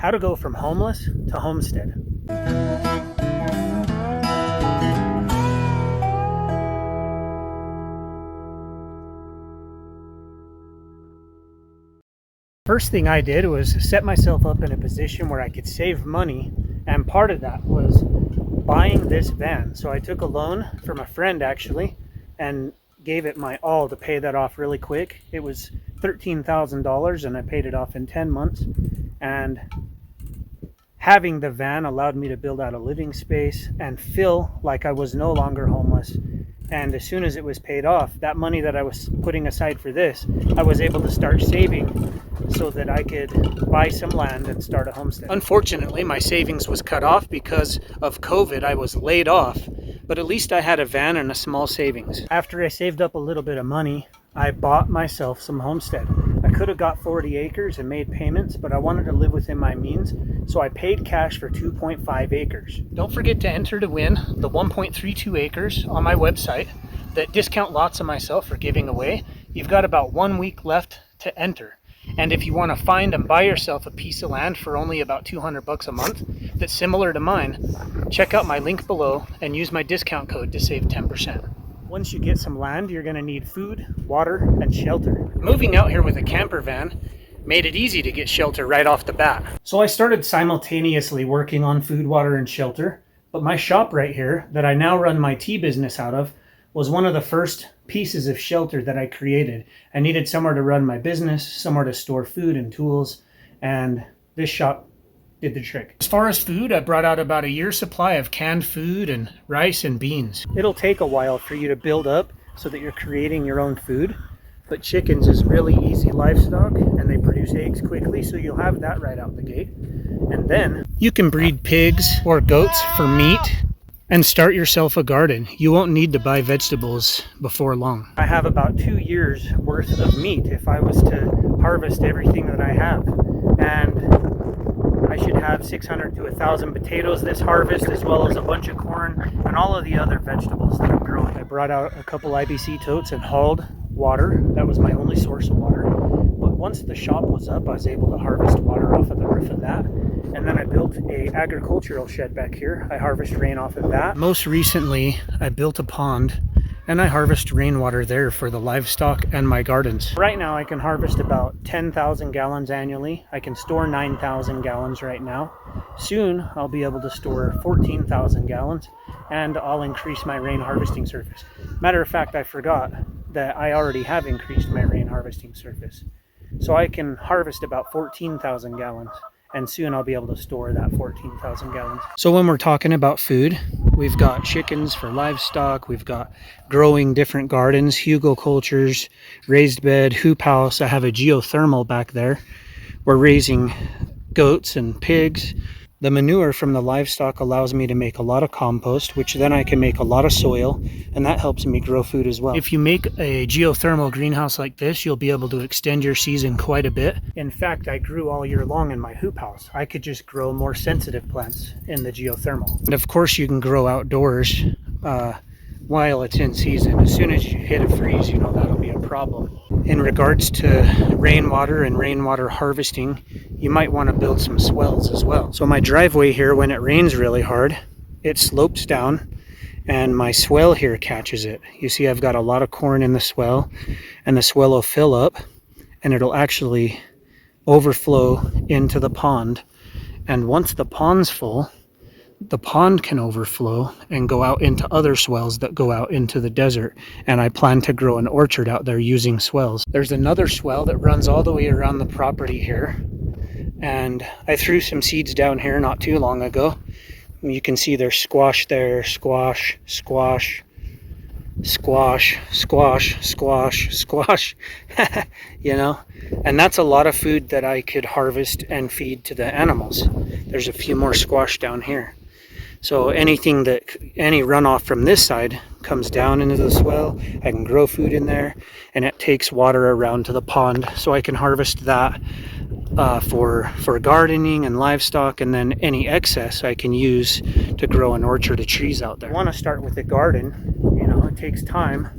How to go from homeless to homestead. First thing I did was set myself up in a position where I could save money, and part of that was buying this van. So I took a loan from a friend actually and gave it my all to pay that off really quick. It was $13,000 and I paid it off in 10 months. And having the van allowed me to build out a living space and feel like I was no longer homeless. And as soon as it was paid off, that money that I was putting aside for this, I was able to start saving so that I could buy some land and start a homestead. Unfortunately, my savings was cut off because of COVID. I was laid off, but at least I had a van and a small savings. After I saved up a little bit of money, I bought myself some homestead. I could have got 40 acres and made payments, but I wanted to live within my means, so I paid cash for 2.5 acres. Don't forget to enter to win the 1.32 acres on my website that discount lots of myself are giving away. You've got about 1 week left to enter. And if you want to find and buy yourself a piece of land for only about $200 a month that's similar to mine, check out my link below and use my discount code to save 10%. Once you get some land, you're going to need food, water, and shelter. Moving out here with a camper van made it easy to get shelter right off the bat. So I started simultaneously working on food, water, and shelter, but my shop right here that I now run my tea business out of was one of the first pieces of shelter that I created. I needed somewhere to run my business, somewhere to store food and tools, and this shop did the trick. As far as food, I brought out about a year's supply of canned food and rice and beans. It'll take a while for you to build up so that you're creating your own food, but chickens is really easy livestock and they produce eggs quickly, so you'll have that right out the gate. And then you can breed pigs or goats for meat and start yourself a garden. You won't need to buy vegetables before long. I have about 2 years worth of meat if I was to harvest everything that I have. And I should have 600 to 1,000 potatoes this harvest, as well as a bunch of corn and all of the other vegetables that I'm growing. I brought out a couple IBC totes and hauled water. That was my only source of water. But once the shop was up, I was able to harvest water off of the roof of that. And then I built a agricultural shed back here. I harvest rain off of that. Most recently, I built a pond and I harvest rainwater there for the livestock and my gardens. Right now I can harvest about 10,000 gallons annually. I can store 9,000 gallons right now. Soon I'll be able to store 14,000 gallons and I'll increase my rain harvesting surface. Matter of fact, I forgot that I already have increased my rain harvesting surface. So I can harvest about 14,000 gallons. And soon I'll be able to store that 14,000 gallons. So when we're talking about food, we've got chickens for livestock, we've got growing different gardens, hugelkulturs, raised bed, hoop house. I have a geothermal back there. We're raising goats and pigs. The manure from the livestock allows me to make a lot of compost, which then I can make a lot of soil, and that helps me grow food as well. If you make a geothermal greenhouse like this, you'll be able to extend your season quite a bit. In fact, I grew all year long in my hoop house. I could just grow more sensitive plants in the geothermal. And of course, you can grow outdoors while it's in season. As soon as you hit a freeze, you know that'll be a problem. In regards to rainwater and rainwater harvesting, you might want to build some swells as well. So my driveway here, when it rains really hard, it slopes down and my swell here catches it. You see I've got a lot of corn in the swell, and the swell will fill up and it'll actually overflow into the pond. And once the pond's full, the pond can overflow and go out into other swells that go out into the desert. And I plan to grow an orchard out there using swells. There's another swell that runs all the way around the property here. And I threw some seeds down here not too long ago. You can see there's squash there, squash, squash, squash, squash, squash, squash, you know, and that's a lot of food that I could harvest and feed to the animals. There's a few more squash down here. So any runoff from this side comes down into the swell. I can grow food in there, and it takes water around to the pond, so I can harvest that for gardening and livestock, and then any excess I can use to grow an orchard of trees out there. I want to start with a garden. You know, it takes time,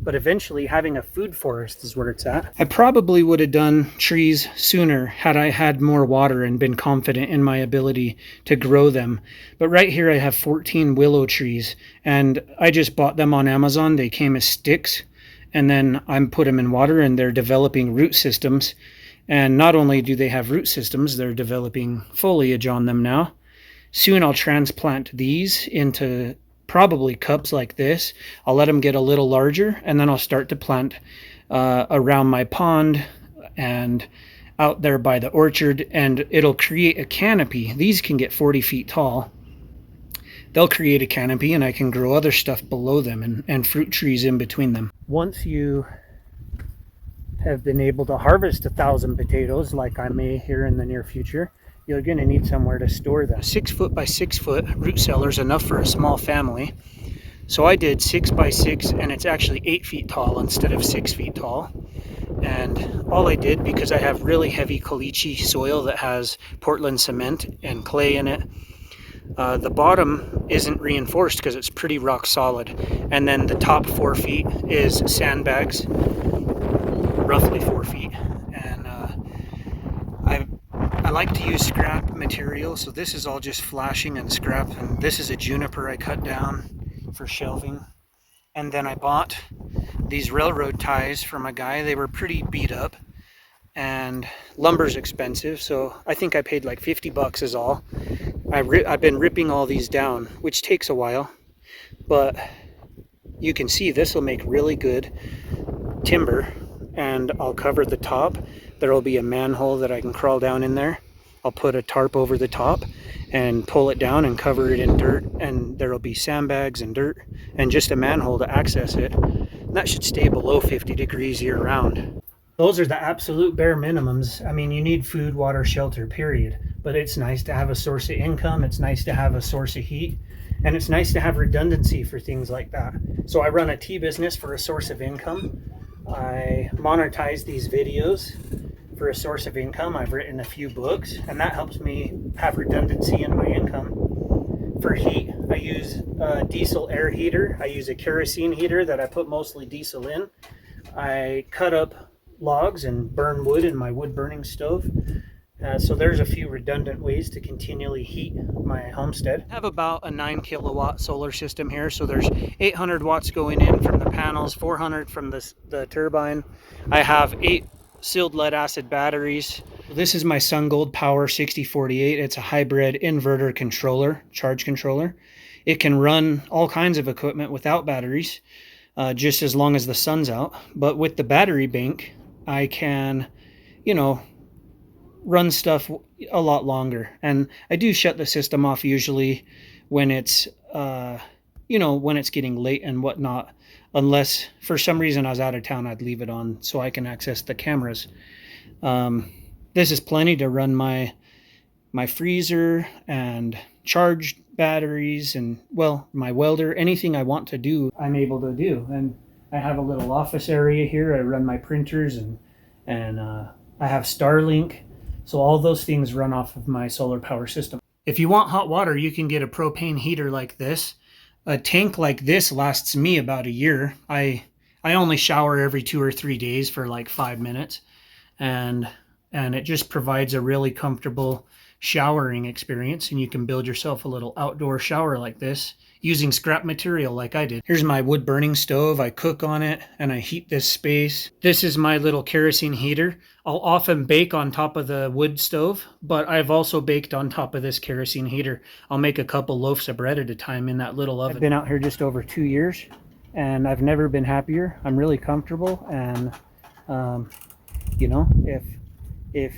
but eventually having a food forest is where it's at. I probably would have done trees sooner had I had more water and been confident in my ability to grow them. But right here I have 14 willow trees, and I just bought them on Amazon. They came as sticks, and then I put them in water and they're developing root systems. And not only do they have root systems, they're developing foliage on them now. Soon I'll transplant these into probably cups like this. I'll let them get a little larger, and then I'll start to plant around my pond and out there by the orchard, and it'll create a canopy. These can get 40 feet tall. They'll create a canopy, and I can grow other stuff below them and fruit trees in between them. Once you have been able to harvest 1,000 potatoes, like I may here in the near future, you're going to need somewhere to store them. 6 foot by 6 foot root cellar is enough for a small family. So I did 6 by 6, and it's actually 8 feet tall instead of 6 feet tall. And all I did, because I have really heavy caliche soil that has Portland cement and clay in it, the bottom isn't reinforced because it's pretty rock solid. And then the top 4 feet is sandbags, roughly 4 feet. And I like to use scrap material, so this is all just flashing and scrap, and this is a juniper I cut down for shelving. And then I bought these railroad ties from a guy. They were pretty beat up, and lumber's expensive, so I think I paid like 50 bucks is all. I've been ripping all these down, which takes a while, but you can see this will make really good timber, and I'll cover the top. There will be a manhole that I can crawl down in there. I'll put a tarp over the top and pull it down and cover it in dirt, and there will be sandbags and dirt and just a manhole to access it. And that should stay below 50 degrees year round. Those are the absolute bare minimums. I mean, you need food, water, shelter, period. But it's nice to have a source of income. It's nice to have a source of heat. And it's nice to have redundancy for things like that. So I run a tea business for a source of income. I monetize these videos for a source of income. I've written a few books, and that helps me have redundancy in my income. For heat, I use a diesel air heater. I use a kerosene heater that I put mostly diesel in. I cut up logs and burn wood in my wood burning stove. So there's a few redundant ways to continually heat my homestead. I have about a 9 kilowatt solar system here. So there's 800 watts going in from the panels, 400 from the turbine. I have 8 sealed lead acid batteries. This is my SunGold Power 6048. It's a hybrid inverter controller, charge controller. It can run all kinds of equipment without batteries, just as long as the sun's out. But with the battery bank, I can, run stuff a lot longer. And I do shut the system off usually when it's, when it's getting late and whatnot. Unless for some reason I was out of town, I'd leave it on so I can access the cameras. This is plenty to run my freezer and charge batteries and, well, my welder. Anything I want to do, I'm able to do. And I have a little office area here. I run my printers and I have Starlink. So all those things run off of my solar power system. If you want hot water, you can get a propane heater like this. A tank like this lasts me about a year. I only shower every 2 or 3 days for like 5 minutes, and it just provides a really comfortable showering experience, and you can build yourself a little outdoor shower like this using scrap material like I did. Here's my wood burning stove. I cook on it and I heat this space. This is my little kerosene heater. I'll often bake on top of the wood stove, but I've also baked on top of this kerosene heater. I'll make a couple loaves of bread at a time in that little oven. I've been out here just over 2 years and I've never been happier. I'm really comfortable, and if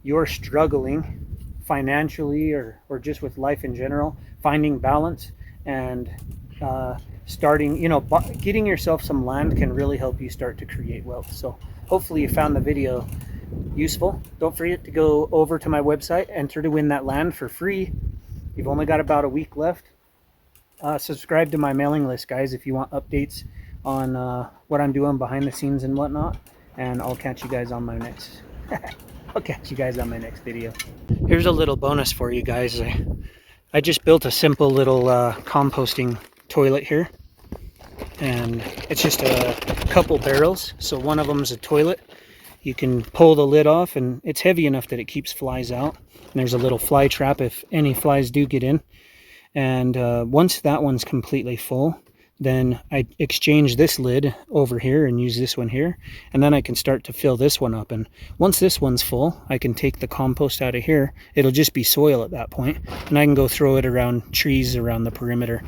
you're struggling financially or just with life in general, finding balance and starting, getting yourself some land can really help you start to create wealth. So hopefully you found the video useful. Don't forget to go over to my website, enter to win that land for free. You've only got about a week left. Subscribe to my mailing list, guys, if you want updates on what I'm doing behind the scenes and whatnot. And I'll catch you guys on my next video. Here's a little bonus for you guys. I just built a simple little composting toilet here. and it's just a couple barrels. So one of them is a toilet. You can pull the lid off, and it's heavy enough that it keeps flies out. And there's a little fly trap if any flies do get in. And once that one's completely full, then I exchange this lid over here and use this one here, and then I can start to fill this one up. And once this one's full, I can take the compost out of here. It'll just be soil at that point, and I can go throw it around trees around the perimeter.